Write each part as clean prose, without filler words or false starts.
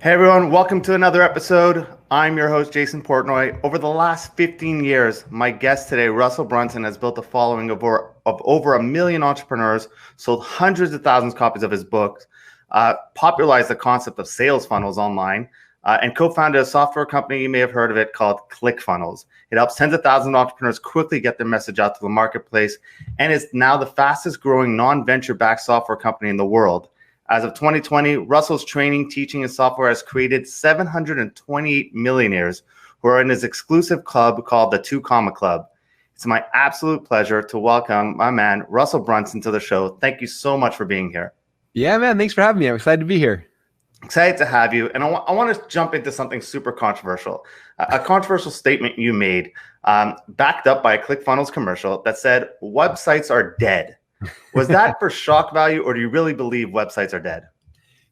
Hey everyone, welcome to another episode. I'm your host, Jason Portnoy. Over the last 15 years, my guest today, Russell Brunson, has built a following of over 1 million entrepreneurs, sold hundreds of thousands of copies of his books, popularized the concept of sales funnels online, and co-founded a software company, you may have heard of it, called ClickFunnels. It helps tens of thousands of entrepreneurs quickly get their message out to the marketplace, and is now the fastest growing non-venture backed software company in the world. As of 2020, Russell's training, teaching, and software has created 728 millionaires who are in his exclusive club called the 2 Comma Club. It's my absolute pleasure to welcome my man, Russell Brunson, to the show. Thank you so much for being here. Yeah, man. Thanks for having me. I'm excited to be here. Excited to have you. And I want to jump into something super controversial. A controversial statement you made, backed up by a ClickFunnels commercial that said, websites are dead. Was that for shock value, or do you really believe websites are dead?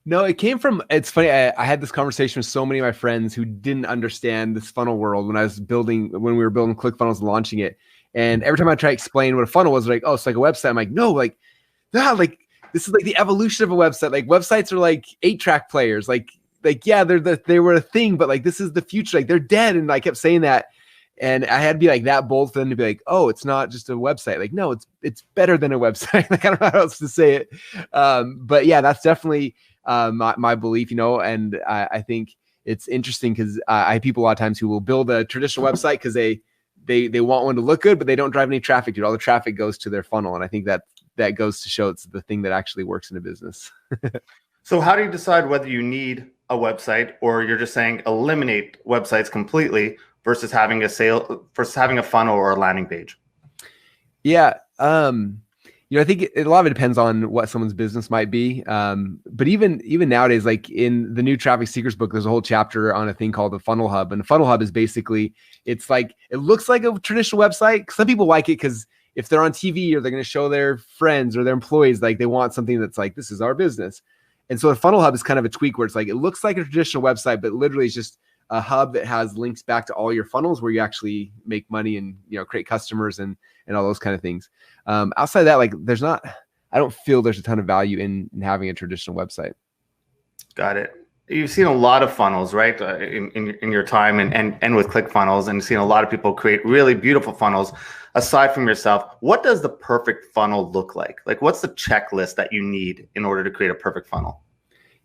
No, it came from, it's funny. I had this conversation with so many of my friends who didn't understand this funnel world when we were building ClickFunnels and launching it. And every time I try to explain what a funnel was, like, oh, it's like a website. I'm like, no, like this is like the evolution of a website. Like websites are like 8-track players. Like, yeah, they were a thing, but like, this is the future. Like they're dead. And I kept saying that. And I had to be like that bold for them to be like, oh, it's not just a website. Like, no, it's better than a website. Like, I don't know how else to say it. But yeah, that's definitely my belief, and I think it's interesting because I have people a lot of times who will build a traditional website because they want one to look good, but they don't drive any traffic, dude. All the traffic goes to their funnel. And I think that goes to show it's the thing that actually works in a business. So how do you decide whether you need a website, or you're just saying eliminate websites completely versus having a funnel or a landing page? Yeah. I think a lot of it depends on what someone's business might be. But even nowadays, like in the new Traffic Secrets book, there's a whole chapter on a thing called the Funnel Hub. And the Funnel Hub is basically, it's like, it looks like a traditional website. Some people like it because if they're on TV or they're going to show their friends or their employees, like they want something that's like, this is our business. And so the Funnel Hub is kind of a tweak where it's like, it looks like a traditional website, but literally it's just a hub that has links back to all your funnels where you actually make money and, create customers and all those kind of things. Outside of that, like I don't feel there's a ton of value in having a traditional website. Got it. You've seen a lot of funnels, right? In your time and with ClickFunnels, and seen a lot of people create really beautiful funnels. Aside from yourself, what does the perfect funnel look like? Like, what's the checklist that you need in order to create a perfect funnel?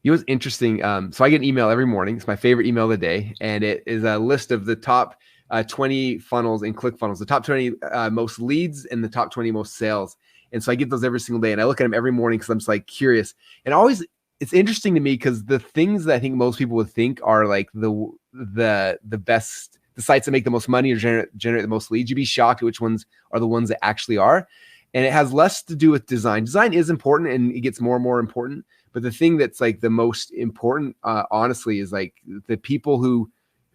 It was interesting. So I get an email every morning. It's my favorite email of the day. And it is a list of the top 20 funnels in ClickFunnels, the top 20 most leads and the top 20 most sales. And so I get those every single day. And I look at them every morning because I'm just like curious. And always, it's interesting to me because the things that I think most people would think are like the best, the sites that make the most money or generate the most leads, you'd be shocked at which ones are the ones that actually are. And it has less to do with design. Design is important and it gets more and more important. But the thing that's like the most important, honestly, is like the people who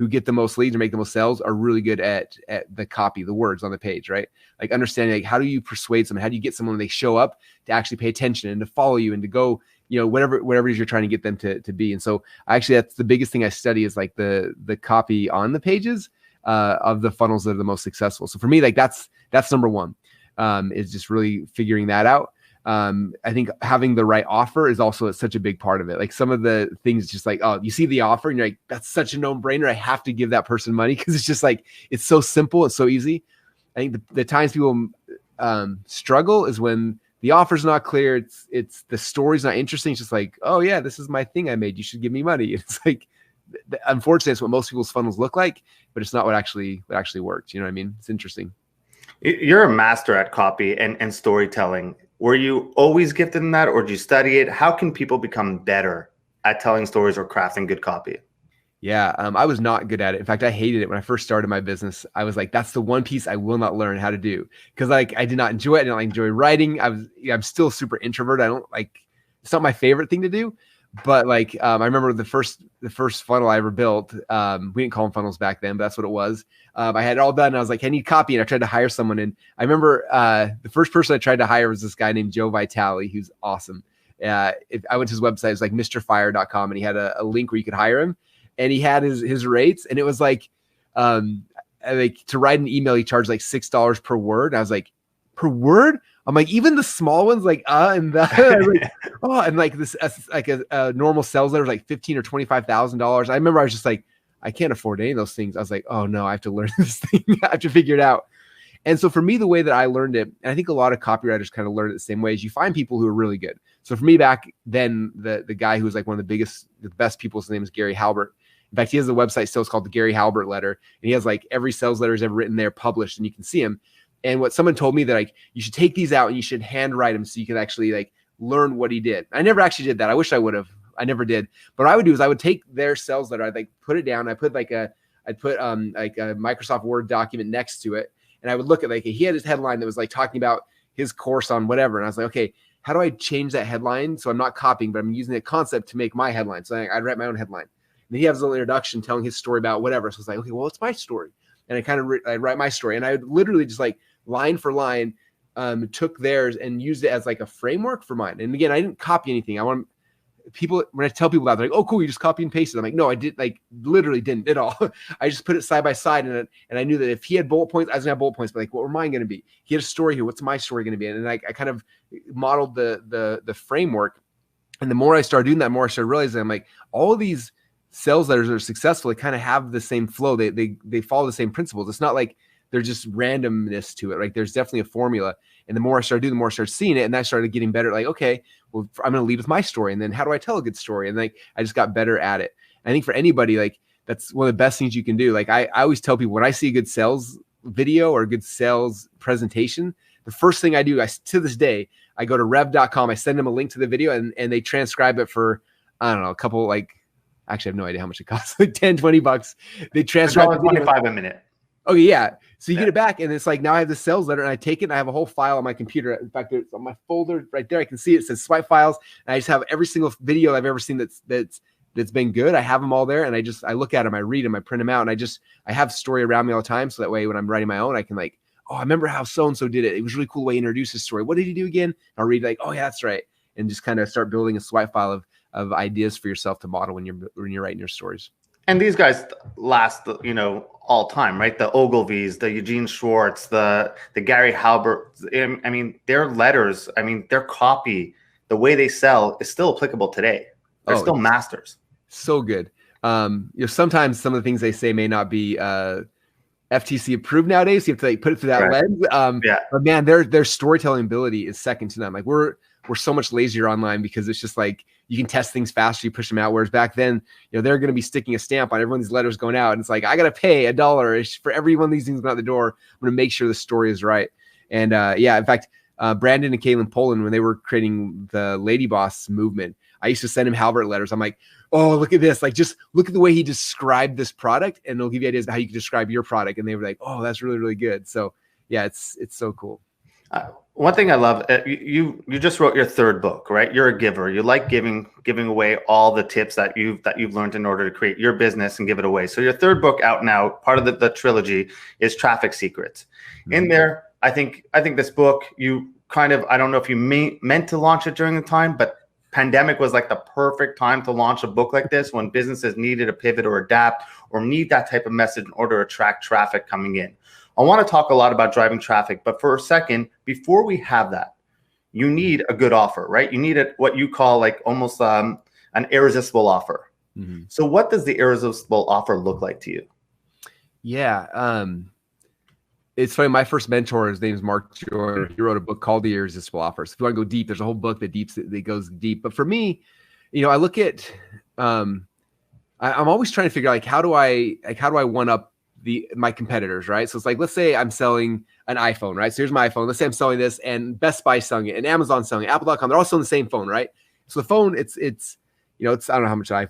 get the most leads or make the most sales are really good at the copy, the words on the page, right? Like understanding like how do you persuade someone? How do you get someone when they show up to actually pay attention and to follow you and to go, whatever it is you're trying to get them to be. And so actually that's the biggest thing I study is like the copy on the pages of the funnels that are the most successful. So for me, like that's number one, is just really figuring that out. I think having the right offer is also such a big part of it. Like some of the things just like, oh, you see the offer and you're like, that's such a no-brainer. I have to give that person money because it's just like, it's so simple. It's so easy. I think the times people struggle is when the offer's not clear. It's the story's not interesting. It's just like, oh yeah, this is my thing I made. You should give me money. It's like, unfortunately, it's what most people's funnels look like, but it's not what actually works. You know what I mean? It's interesting. You're a master at copy and storytelling. Were you always gifted in that, or did you study it? How can people become better at telling stories or crafting good copy? Yeah, I was not good at it. In fact, I hated it when I first started my business. I was like, that's the one piece I will not learn how to do because like I did not enjoy it. I didn't enjoy writing. I'm still super introvert. I don't like, it's not my favorite thing to do. But like, I remember the first funnel I ever built, we didn't call them funnels back then, but that's what it was. I had it all done. And I was like, I need copy. And I tried to hire someone. And I remember the first person I tried to hire was this guy named Joe Vitale, who's awesome. I went to his website, it was like mrfire.com, and he had a link where you could hire him. And he had his rates. And it was like to write an email, he charged like $6 per word. And I was like, per word? I'm like, even the small ones, like, and the, like, oh, and like this, like a normal sales letter is like $15,000 or $25,000. I remember I was just like, I can't afford any of those things. I was like, oh no, I have to learn this thing. I have to figure it out. And so for me, the way that I learned it, and I think a lot of copywriters kind of learn it the same way, is you find people who are really good. So for me back then, the guy who was like one of the best people, his name is Gary Halbert. In fact, he has a website still, it's called the Gary Halbert Letter. And he has like every sales letter he's ever written there published, and you can see him. And what someone told me that like, you should take these out and you should handwrite them so you can actually like learn what he did. I never actually did that. I wish I would have. I never did. But what I would do is I would take their sales letter, I'd like put it down. I'd put like a Microsoft Word document next to it. And I would look at like, he had his headline that was like talking about his course on whatever. And I was like, okay, how do I change that headline? So I'm not copying, but I'm using a concept to make my headline. So I'd write my own headline. And then he has a little introduction telling his story about whatever. So it's like, okay, well, it's my story. And I write my story. And I would literally just like line for line, took theirs and used it as like a framework for mine. And again, I didn't copy anything. I want people, when I tell people that, they're like, oh, cool, you just copy and paste it. I'm like, no, I did, like literally didn't at all. I just put it side by side and I knew that if he had bullet points, I was gonna have bullet points, but like, what were mine going to be? He had a story here. What's my story going to be? And I kind of modeled the framework. And the more I started doing that, the more I started realizing I'm like, all of these sales letters that are successful, they kind of have the same flow. They follow the same principles. It's not like there's just randomness to it. Like there's definitely a formula. And the more I started doing, the more I started seeing it. And I started getting better. Like, okay, well, I'm going to lead with my story. And then how do I tell a good story? And like, I just got better at it. I think for anybody, like that's one of the best things you can do. Like I always tell people when I see a good sales video or a good sales presentation, the first thing I do, to this day, I go to rev.com. I send them a link to the video and they transcribe it for, I don't know, a couple, like, actually I have no idea how much it costs, like 10, 20 bucks. They transcribe $25 a minute. Okay, yeah. So you get it back, and it's like now I have the sales letter, and I take it, and I have a whole file on my computer. In fact, it's on my folder right there. I can see it says swipe files, and I just have every single video I've ever seen that's been good. I have them all there, and I look at them, I read them, I print them out, and I have story around me all the time, so that way when I'm writing my own, I can like, oh, I remember how so and so did it. It was really cool the way he introduced his story. What did he do again? I'll read like, oh yeah, that's right, and just kind of start building a swipe file of ideas for yourself to model when you're writing your stories. And these guys last, all time, right? The Ogilvies, the Eugene Schwartz, the Gary Halbert. I mean, their letters, their copy, the way they sell is still applicable today. They're still masters. So good. Sometimes some of the things they say may not be FTC approved nowadays. So you have to like put it through that lens. But man, their storytelling ability is second to none. Like we're so much lazier online because it's just like you can test things faster, you push them out. Whereas back then, they're going to be sticking a stamp on everyone's letters going out. And it's like, I got to pay $1 for every one of these things going out the door. I'm going to make sure the story is right. And in fact, Brandon and Caitlin Poland, when they were creating the Lady Boss movement, I used to send him Halbert letters. I'm like, oh, look at this. Like, just look at the way he described this product and it'll give you ideas about how you can describe your product. And they were like, oh, that's really, really good. So yeah, it's so cool. One thing I love, you just wrote your third book, right? You're a giver. You like giving away all the tips that you've learned in order to create your business and give it away. So your third book out now, part of the trilogy is Traffic Secrets. Mm-hmm. In there, I think this book, you kind of, I don't know if you meant to launch it during the time, but pandemic was like the perfect time to launch a book like this when businesses needed a pivot or adapt or need that type of message in order to attract traffic coming in. I want to talk a lot about driving traffic, but for a second, before we have that, you need a good offer, right? You need what you call like almost an irresistible offer. Mm-hmm. So what does the irresistible offer look like to you? Yeah. It's funny. My first mentor, his name is Mark Joy. He wrote a book called The Irresistible Offer. So if you want to go deep, there's a whole book that goes deep. But for me, I look at, I'm always trying to figure out how do I one up my competitors, right? So it's like, let's say I'm selling an iPhone, right? So here's my iPhone. Let's say I'm selling this and Best Buy selling it and Amazon selling it, Apple.com. They're all selling the same phone, right? So the phone, it's I don't know how much an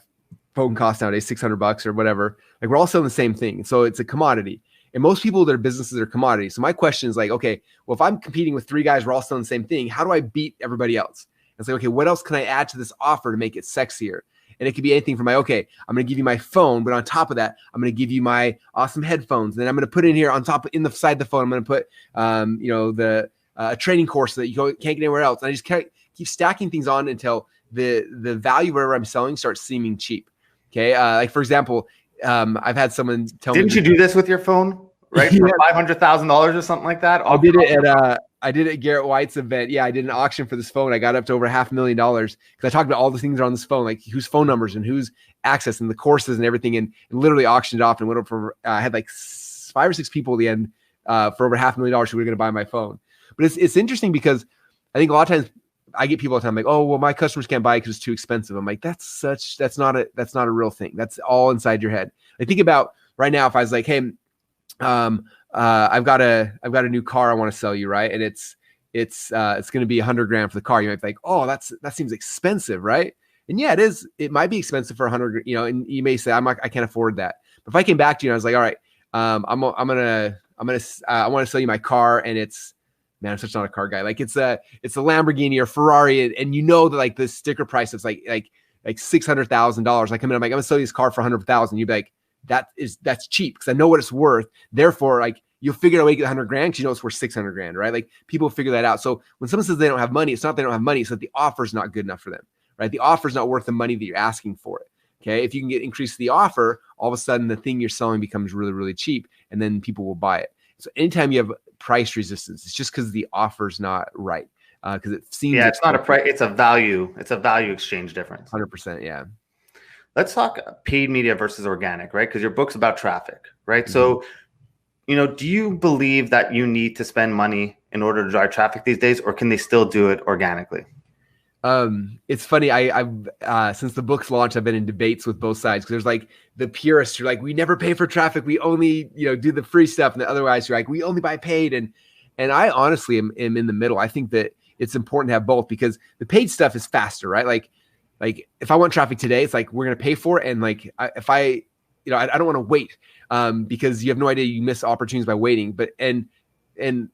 iPhone costs nowadays, $600 or whatever. Like we're all selling the same thing. So it's a commodity. And most people, their businesses are commodities. So my question is like, okay, well, if I'm competing with three guys, we're all selling the same thing. How do I beat everybody else? And it's like, okay, what else can I add to this offer to make it sexier? And it could be anything from I'm going to give you my phone, but on top of that, I'm going to give you my awesome headphones. And then I'm going to put in here on top, inside the phone, I'm going to put, the training course that you can't get anywhere else. And I just keep stacking things on until the value wherever I'm selling starts seeming cheap. Okay. Like for example, I've had someone tell me. Didn't you do this with your phone? right? For $500,000 or something like that. I did it at Garrett White's event. Yeah, I did an auction for this phone. I got up to over $500,000 because I talked about all the things that are on this phone, like whose phone numbers and who's access and the courses and everything, and literally auctioned it off and went up for. I had like 5 or 6 people at the end for over $500,000 who were going to buy my phone. But it's interesting because I think a lot of times I get people all the time like, oh, well, my customers can't buy it because it's too expensive. I'm like, that's not a real thing. That's all inside your head. I think about right now if I was like, hey, I've got a new car I want to sell you, right? And it's going to be $100,000 for the car. You might be like, oh, that seems expensive, right? And yeah, it is. It might be expensive for $100,000, and you may say, I can't afford that. But if I came back to you and I was like, all right, I want to sell you my car, and I'm such not a car guy. Like it's a Lamborghini or Ferrari, and you know that like the sticker price is like $600,000. I come in, I'm like, I'm gonna sell you this car for $100,000. You'd be like, that's cheap because I know what it's worth. Therefore, like you'll figure out a way to get $100,000 because you know it's worth $600,000, right? Like people figure that out. So when someone says they don't have money, it's not they don't have money, it's that the offer's not good enough for them, right? The offer's not worth the money that you're asking for it. Okay. If you can increase the offer, all of a sudden the thing you're selling becomes really, really cheap, and then people will buy it. So anytime you have price resistance, it's just because the offer's not right. Because it seems it's not a price, it's a value exchange difference. 100%. Yeah. Let's talk paid media versus organic, right? Because your book's about traffic, right? Mm-hmm. So, do you believe that you need to spend money in order to drive traffic these days, or can they still do it organically? It's funny. I've since the book's launched, I've been in debates with both sides. Cause there's like the purists who are like, we never pay for traffic. We only, do the free stuff. And the other guys who are like, we only buy paid. And I honestly am in the middle. I think that it's important to have both because the paid stuff is faster, right? Like if I want traffic today, it's like, we're going to pay for it. And like, I don't want to wait, because you have no idea you miss opportunities by waiting. But, and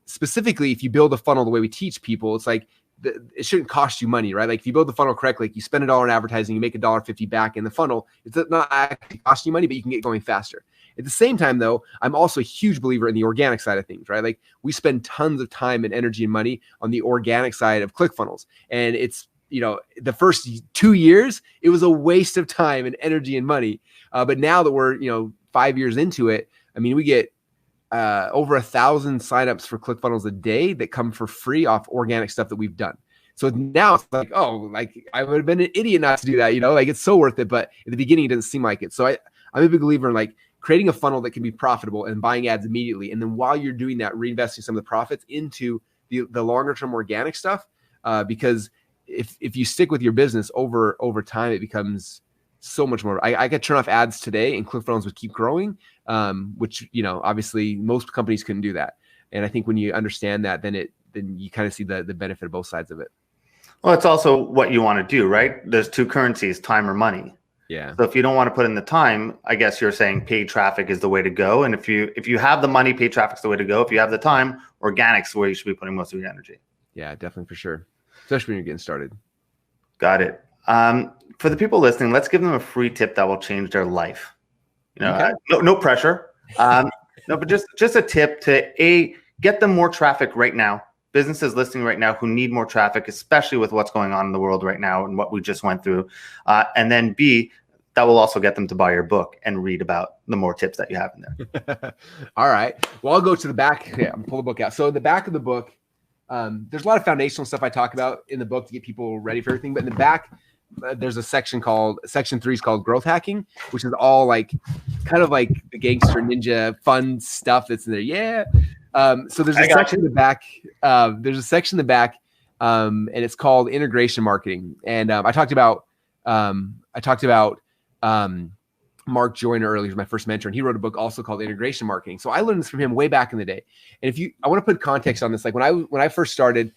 specifically, if you build a funnel the way we teach people, it's like, it shouldn't cost you money, right? Like if you build the funnel correctly, like you spend $1 in advertising, you make $1.50 back in the funnel. It's not actually costing you money, but you can get going faster. At the same time, though, I'm also a huge believer in the organic side of things, right? Like we spend tons of time and energy and money on the organic side of ClickFunnels, and it's the first 2 years it was a waste of time and energy and money. But now that we're 5 years into it, I mean, we get over 1,000 signups for ClickFunnels a day that come for free off organic stuff that we've done. So now it's like, oh, like I would have been an idiot not to do that, like it's so worth it. But at the beginning, it didn't seem like it. So I'm a big believer in like creating a funnel that can be profitable and buying ads immediately. And then while you're doing that, reinvesting some of the profits into the longer term organic stuff. Because if you stick with your business over time, it becomes so much more. I could turn off ads today and ClickFunnels would keep growing, which, obviously most companies couldn't do that. And I think when you understand that, then you kind of see the benefit of both sides of it. Well, it's also what you want to do, right? There's two currencies, time or money. Yeah. So if you don't want to put in the time, I guess you're saying paid traffic is the way to go. And if you have the money, paid traffic's the way to go. If you have the time, organic's where you should be putting most of your energy. Yeah, definitely, for sure. Especially when you're getting started. Got it. For the people listening, let's give them a free tip that will change their life. Okay. No pressure. No, but just a tip to get them more traffic right now. Businesses listening right now who need more traffic, especially with what's going on in the world right now and what we just went through. And then B, that will also get them to buy your book and read about the more tips that you have in there. All right. Well, I'll go to the back. Yeah, I'm pull the book out. So the back of the book, there's a lot of foundational stuff I talk about in the book to get people ready for everything. But in the back, there's a section 3 is called growth hacking, which is all like kind of like the gangster ninja fun stuff that's in there. Yeah. So there's a section in the back. And it's called integration marketing. And I talked about Mark Joyner earlier, my first mentor, and he wrote a book also called Integration Marketing. So I learned this from him way back in the day. And I want to put context on this, like when I first started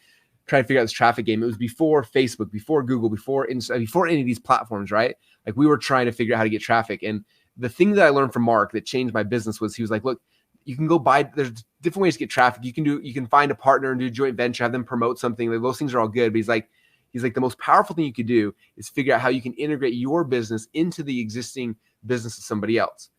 trying to figure out this traffic game, it was before Facebook, before Google, before any of these platforms, right? Like we were trying to figure out how to get traffic. And the thing that I learned from Mark that changed my business was he was like, look, you can go buy, there's different ways to get traffic. You can find a partner and do a joint venture, have them promote something. Like those things are all good. But he's like, the most powerful thing you could do is figure out how you can integrate your business into the existing business of somebody else.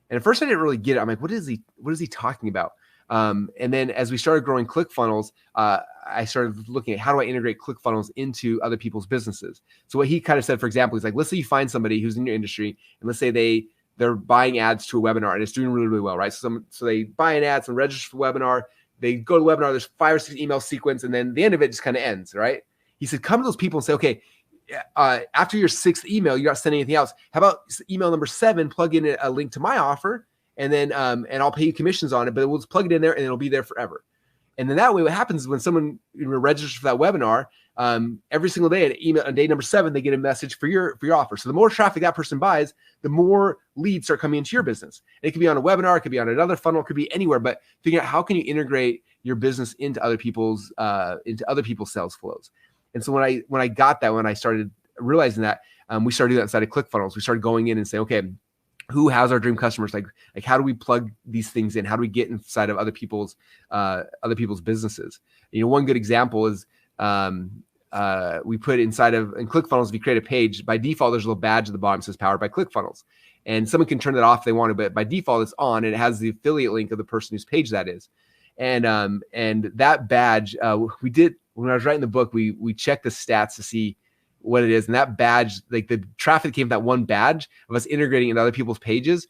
And at first I didn't really get it. I'm like, what is he talking about? And then as we started growing ClickFunnels, I started looking at how do I integrate ClickFunnels into other people's businesses. So what he kind of said, for example, is like, let's say you find somebody who's in your industry and let's say they they're buying ads to a webinar and it's doing really, really well, right? So they buy an ad, some register for the webinar, they go to the webinar, there's 5 or 6 email sequence, and then the end of it just kind of ends, right? He said, come to those people and say, okay, after your 6th email, you're not sending anything else. How about email number 7, plug in a link to my offer, and then and I'll pay you commissions on it, but we'll just plug it in there and it'll be there forever. And then that way, what happens is when someone registers for that webinar, every single day on day number 7, they get a message for your offer. So the more traffic that person buys, the more leads start coming into your business. And it could be on a webinar, it could be on another funnel, it could be anywhere. But figure out how can you integrate your business into other people's sales flows. And so when I started realizing that, we started doing that inside of ClickFunnels. We started going in and saying, okay, who has our dream customers? Like how do we plug these things in? How do we get inside of other people's businesses? One good example is we put in ClickFunnels, if you create a page, by default, there's a little badge at the bottom that says powered by ClickFunnels. And someone can turn that off if they want to, but by default it's on and it has the affiliate link of the person whose page that is. And that badge, we did, when I was writing the book, we checked the stats to see what it is. And that badge, like the traffic came from that one badge of us integrating into other people's pages,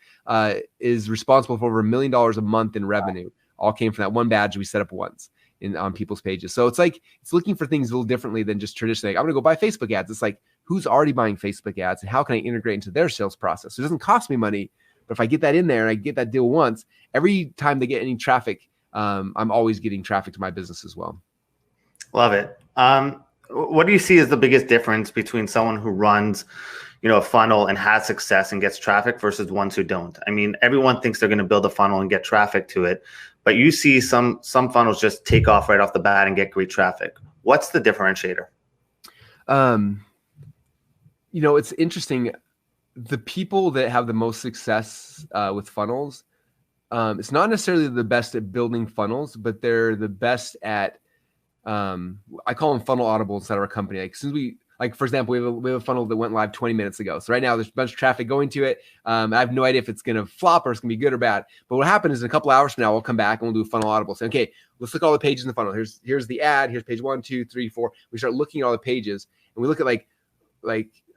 is responsible for over $1 million a month in revenue. All came from that one badge we set up once on people's pages. So it's looking for things a little differently than just traditionally. Like, I'm going to go buy Facebook ads. It's like, who's already buying Facebook ads and how can I integrate into their sales process? So it doesn't cost me money, but if I get that in there and I get that deal once, every time they get any traffic, I'm always getting traffic to my business as well. Love it. What do you see as the biggest difference between someone who runs, a funnel and has success and gets traffic versus ones who don't? I mean, everyone thinks they're going to build a funnel and get traffic to it, but you see some funnels just take off right off the bat and get great traffic. What's the differentiator? It's interesting. The people that have the most success with funnels, it's not necessarily the best at building funnels, but they're the best at, I call them funnel audibles inside our company. Like, since for example, we have a funnel that went live 20 minutes ago. So right now there's a bunch of traffic going to it. I have no idea if it's going to flop or it's going to be good or bad. But what happens is in a couple hours from now, we'll come back and we'll do a funnel audible. Say, okay, let's look at all the pages in the funnel. Here's the ad. Here's page 1, 2, 3, 4. We start looking at all the pages and we look at like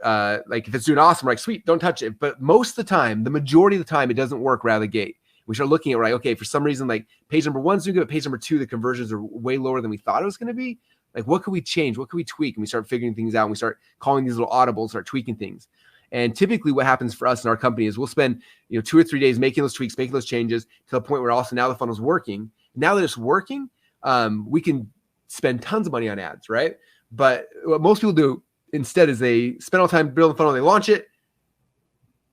if it's doing awesome, we're like, sweet, don't touch it. But most of the time, the majority of the time, it doesn't work right out of the gate. We start looking at, right, okay, for some reason, like page number 1's doing good, but page number 2, the conversions are way lower than we thought it was going to be. Like, what could we change? What could we tweak? And we start figuring things out. And we start calling these little audibles, start tweaking things. And typically what happens for us in our company is we'll spend 2 or 3 days making those tweaks, making those changes to the point where also now the funnel's working. Now that it's working, we can spend tons of money on ads, right? But what most people do instead is they spend all the time building the funnel, they launch it,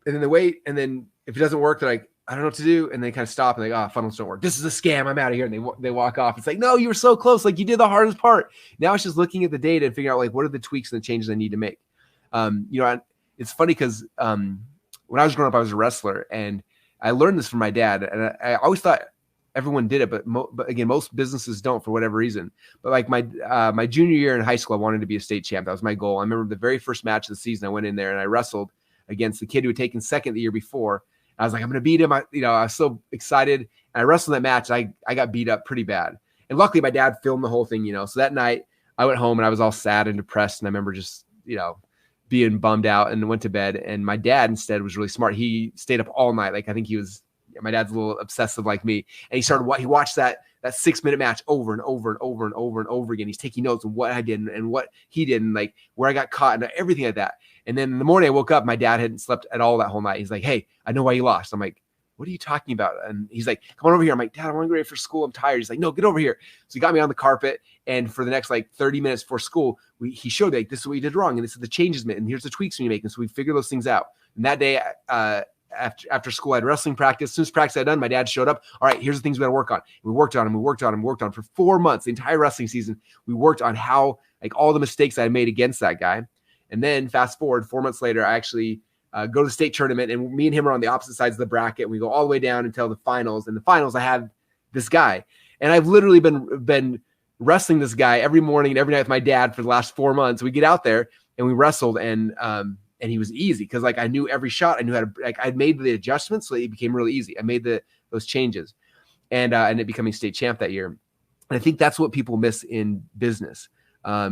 and then they wait. And then if it doesn't work, they're like, I don't know what to do. And they kind of stop and they funnels don't work. This is a scam. I'm out of here. And they walk off. It's like, no, you were so close. Like, you did the hardest part. Now it's just looking at the data and figuring out like, what are the tweaks and the changes I need to make? It's funny because when I was growing up, I was a wrestler and I learned this from my dad. And I always thought everyone did it, but again, most businesses don't for whatever reason. But like my junior year in high school, I wanted to be a state champ. That was my goal. I remember the very first match of the season, I went in there and I wrestled against the kid who had taken second the year before. I was like, I'm going to beat him. I was so excited. And I wrestled that match. I got beat up pretty bad. And luckily my dad filmed the whole thing, So that night I went home and I was all sad and depressed. And I remember just, being bummed out and went to bed. And my dad instead was really smart. He stayed up all night. Like, I think my dad's a little obsessive like me. And he watched that 6-minute match over and over and over and over and over again. He's taking notes on what I did and what he did and like where I got caught and everything like that. And then in the morning I woke up, my dad hadn't slept at all that whole night. He's like, hey, I know why you lost. I'm like, what are you talking about? And he's like, come on over here. I'm like, Dad, I want to get ready for school. I'm tired. He's like, no, get over here. So he got me on the carpet. And for the next 30 minutes before school, he showed me like, this is what you did wrong. And this is the changes, and here's the tweaks you make. And so we figured those things out. And that day, after school, I had wrestling practice. As soon as practice I had done, my dad showed up. All right, here's the things we got to work on. We worked on them for 4 months, the entire wrestling season. We worked on how, all the mistakes I had made against that guy. And then fast forward 4 months later, I actually go to the state tournament, and me and him are on the opposite sides of the bracket. And we go all the way down until the finals. And the finals, I have this guy. And I've literally been wrestling this guy every morning and every night with my dad for the last 4 months. We get out there and we wrestled, and he was easy because I knew every shot. I knew how to I'd made the adjustments, so it became really easy. I made those changes, and it becoming state champ that year. And I think that's what people miss in business.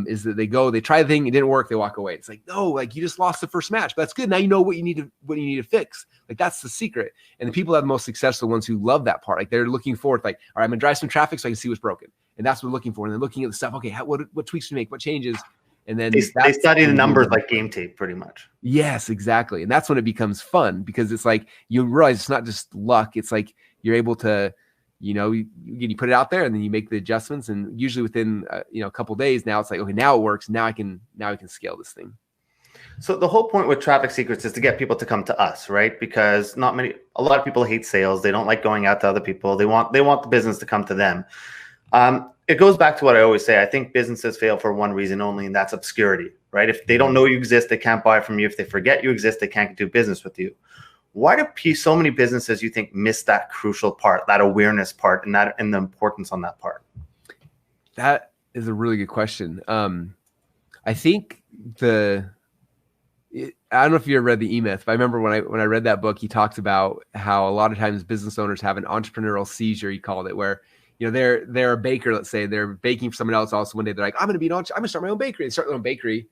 is that they try the thing, it didn't work, they walk away. It's like, no, like you just lost the first match, but that's good. Now you know what you need to fix. Like that's the secret. And the people that have the most success are the ones who love that part. Like they're looking forward, like, all right, I'm gonna drive some traffic so I can see what's broken. And that's what we're looking for. And then looking at the stuff, okay, what tweaks to make, what changes. And then they study the numbers like game tape, pretty much. Yes, exactly. And that's when it becomes fun, because it's like you realize it's not just luck. It's like you're able to, you put it out there and then you make the adjustments. And usually within a couple of days, now it's like, okay, now it works. Now I can scale this thing. So the whole point with Traffic Secrets is to get people to come to us, right? Because a lot of people hate sales. They don't like going out to other people. They want the business to come to them. It goes back to what I always say. I think businesses fail for one reason only, and that's obscurity, right? If they don't know you exist, they can't buy from you. If they forget you exist, they can't do business with you. Why do so many businesses, you think, miss that crucial part, that awareness part, and the importance on that part? That is a really good question. I think I don't know if you ever read the E-Myth, but I remember when I read that book, he talks about how a lot of times business owners have an entrepreneurial seizure, he called it, where they're a baker, let's say, they're baking for someone else. Also, one day they're like, I'm going to start my own bakery. They start their own bakery,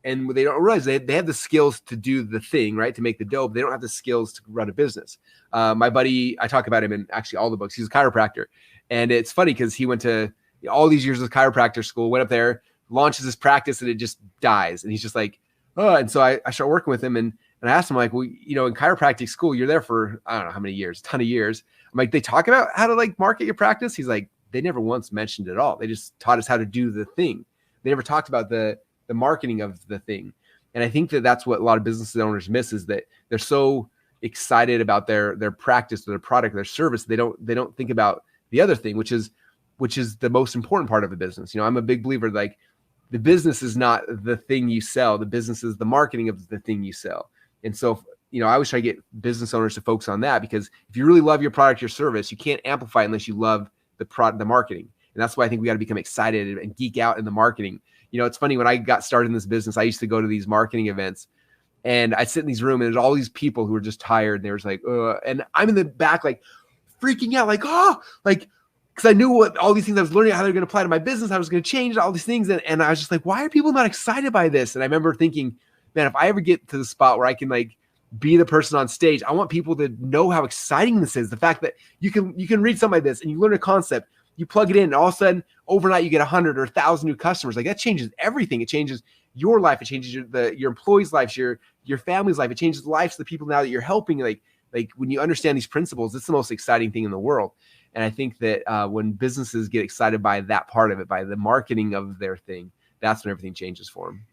and they don't realize they have the skills to do the thing, right, to make the dough, but they don't have the skills to run a business. My buddy, I talk about him in actually all the books. He's a chiropractor, and it's funny because he went to all these years of chiropractor school, went up there, launches his practice, and it just dies. And he's just like, oh. And so I start working with him, and I asked him, like, well, in chiropractic school, you're there for, I don't know how many years, a ton of years. I'm like, they talk about how to like market your practice? He's like, they never once mentioned it at all. They just taught us how to do the thing. They never talked about the marketing of the thing. And I think that that's what a lot of business owners miss, is that they're so excited about their practice, their product, their service. They don't think about the other thing, which is the most important part of a business. I'm a big believer, like, the business is not the thing you sell. The business is the marketing of the thing you sell. And so, I always try to get business owners to focus on that, because if you really love your product, your service, you can't amplify unless you love the product, the marketing. And that's why I think we got to become excited and geek out in the marketing. It's funny, when I got started in this business, I used to go to these marketing events, and I'd sit in these rooms, and there's all these people who were just tired. And they were just like, and I'm in the back, like freaking out, like, because I knew what all these things I was learning, how they're going to apply to my business, how I was going to change all these things. And I was just like, why are people not excited by this? And I remember thinking, man, if I ever get to the spot where I can like be the person on stage, I want people to know how exciting this is. The fact that you can read something like this and you learn a concept, you plug it in, and all of a sudden overnight you get 100 or 1,000 new customers. Like, that changes everything. It changes your life. It changes your employees' lives, your family's life. It changes the lives of the people now that you're helping. Like when you understand these principles, it's the most exciting thing in the world. And I think that when businesses get excited by that part of it, by the marketing of their thing, that's when everything changes for them.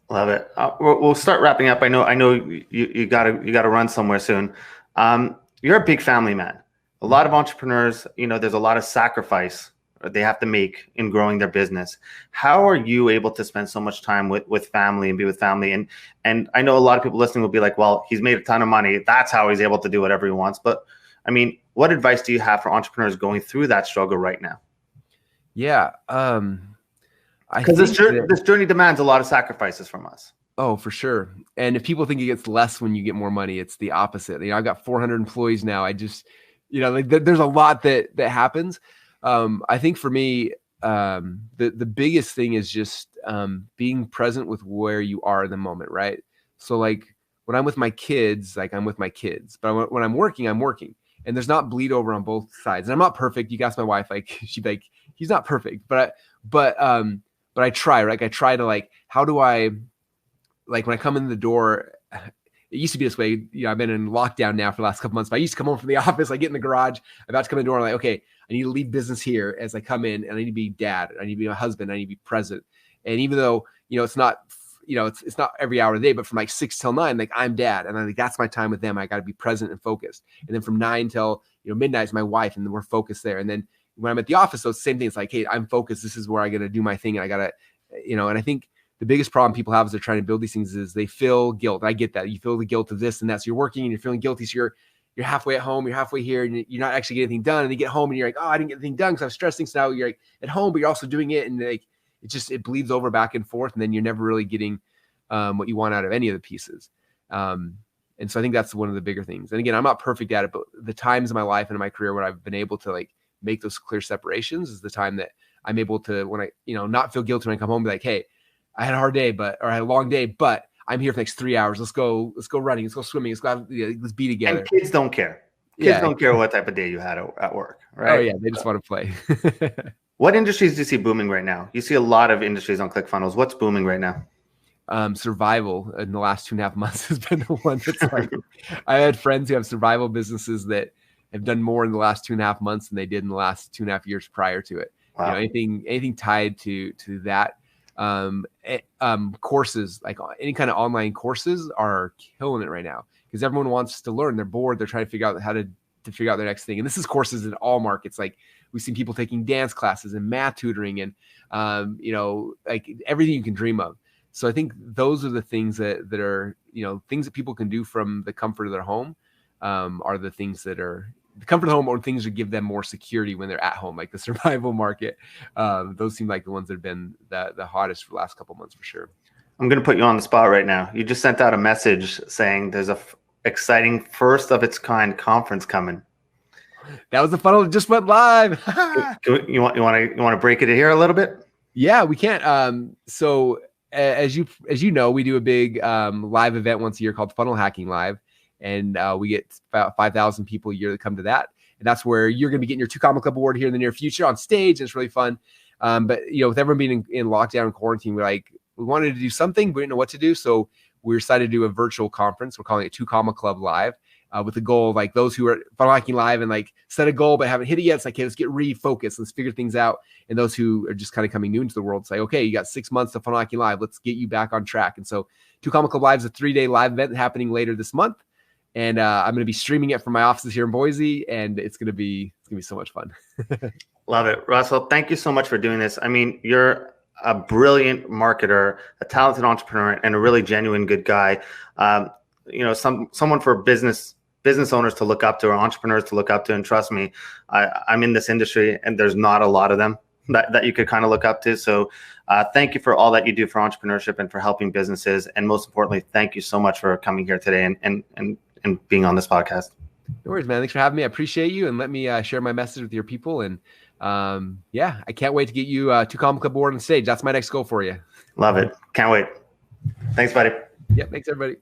Love it. We'll start wrapping up. I know you gotta run somewhere soon. You're a big family man. A lot of entrepreneurs, there's a lot of sacrifice they have to make in growing their business. How are you able to spend so much time with family and be with family? And I know a lot of people listening will be like, well, he's made a ton of money. That's how he's able to do whatever he wants. But I mean, what advice do you have for entrepreneurs going through that struggle right now? Yeah. Because this journey demands a lot of sacrifices from us. Oh, for sure. And if people think it gets less when you get more money, it's the opposite. I've got 400 employees now. I just, there's a lot that happens. I think for me, the biggest thing is just being present with where you are in the moment, right? So like when I'm with my kids, like I'm with my kids, but when I'm working, I'm working. And there's not bleed over on both sides. And I'm not perfect. You can ask my wife, like she'd be like, he's not perfect, but I try, right? I try to like, how do I, like when I come in the door, it used to be this way. I've been in lockdown now for the last couple months, but I used to come home from the office, I get in the garage, I'm about to come in the door. I'm like, okay, I need to leave business here as I come in, and I need to be dad. I need to be a husband. I need to be present. And even though, it's not, it's not every hour of the day, but from like 6 till 9, like I'm dad. And I think that's my time with them. I got to be present and focused. And then from 9 till, midnight is my wife, and then we're focused there. And then when I'm at the office, so it's the same thing. It's like, hey, I'm focused. This is where I got to do my thing. And I got to, and I think the biggest problem people have as they're trying to build these things is they feel guilt. I get that. You feel the guilt of this and that. So you're working and you're feeling guilty. So you're halfway at home, you're halfway here, and you're not actually getting anything done. And you get home and you're like, oh, I didn't get anything done because I was stressing. So now you're like at home, but you're also doing it. And like, it bleeds over back and forth. And then you're never really getting what you want out of any of the pieces. And so I think that's one of the bigger things. And again, I'm not perfect at it, but the times in my life and in my career when I've been able to like make those clear separations is the time that I'm able to, when I, not feel guilty when I come home, be like, hey, I had a hard day, or I had a long day, but I'm here for the next 3 hours. Let's go running. Let's go swimming. Let's be together. And kids don't care. Kids don't care what type of day you had at work, right? Oh yeah, they just want to play. What industries do you see booming right now? You see a lot of industries on ClickFunnels. What's booming right now? Survival in the last 2.5 months has been the one that's like, I had friends who have survival businesses that have done more in the last 2.5 months than they did in the last 2.5 years prior to it. Wow. Anything tied to that. Courses, like any kind of online courses, are killing it right now because everyone wants to learn. They're bored. They're trying to figure out how to figure out their next thing. And this is courses in all markets. Like we've seen people taking dance classes and math tutoring and, like everything you can dream of. So I think those are the things that are, things that people can do from the comfort of their home, are the things that are the comfort of the home, or things that give them more security when they're at home, like the survival market. Those seem like the ones that have been the hottest for the last couple of months for sure. I'm going to put you on the spot right now. You just sent out a message saying there's a exciting first of its kind conference coming. That was the funnel that just went live. You want to break it here a little bit? Yeah, we can. So as you know, we do a big live event once a year called Funnel Hacking Live, and we get about 5,000 people a year that come to that, and that's where you're going to be getting your 2 Comma Club award here in the near future on stage, and it's really fun. But with everyone being in lockdown and quarantine, we wanted to do something, but we didn't know what to do, so we decided to do a virtual conference. We're calling it 2 Comma Club Live. With the goal of like those who are funnel hacking live and like set a goal but haven't hit it yet. It's like, hey, let's get refocused. Let's figure things out. And those who are just kind of coming new into the world, say, okay, you got 6 months of funnel hacking live. Let's get you back on track. And so 2 Comma Club Live is a 3-day live event happening later this month. And I'm going to be streaming it from my offices here in Boise, and it's going to be so much fun. Love it. Russell, thank you so much for doing this. I mean, you're a brilliant marketer, a talented entrepreneur, and a really genuine good guy. Someone for business owners to look up to, or entrepreneurs to look up to. And trust me, I'm in this industry and there's not a lot of them that you could kind of look up to. So thank you for all that you do for entrepreneurship and for helping businesses. And most importantly, thank you so much for coming here today and being on this podcast. No worries, man. Thanks for having me. I appreciate you. And let me share my message with your people. And I can't wait to get you 2 Comma Club board on stage. That's my next goal for you. Love it. Can't wait. Thanks, buddy. Yep. Thanks, everybody.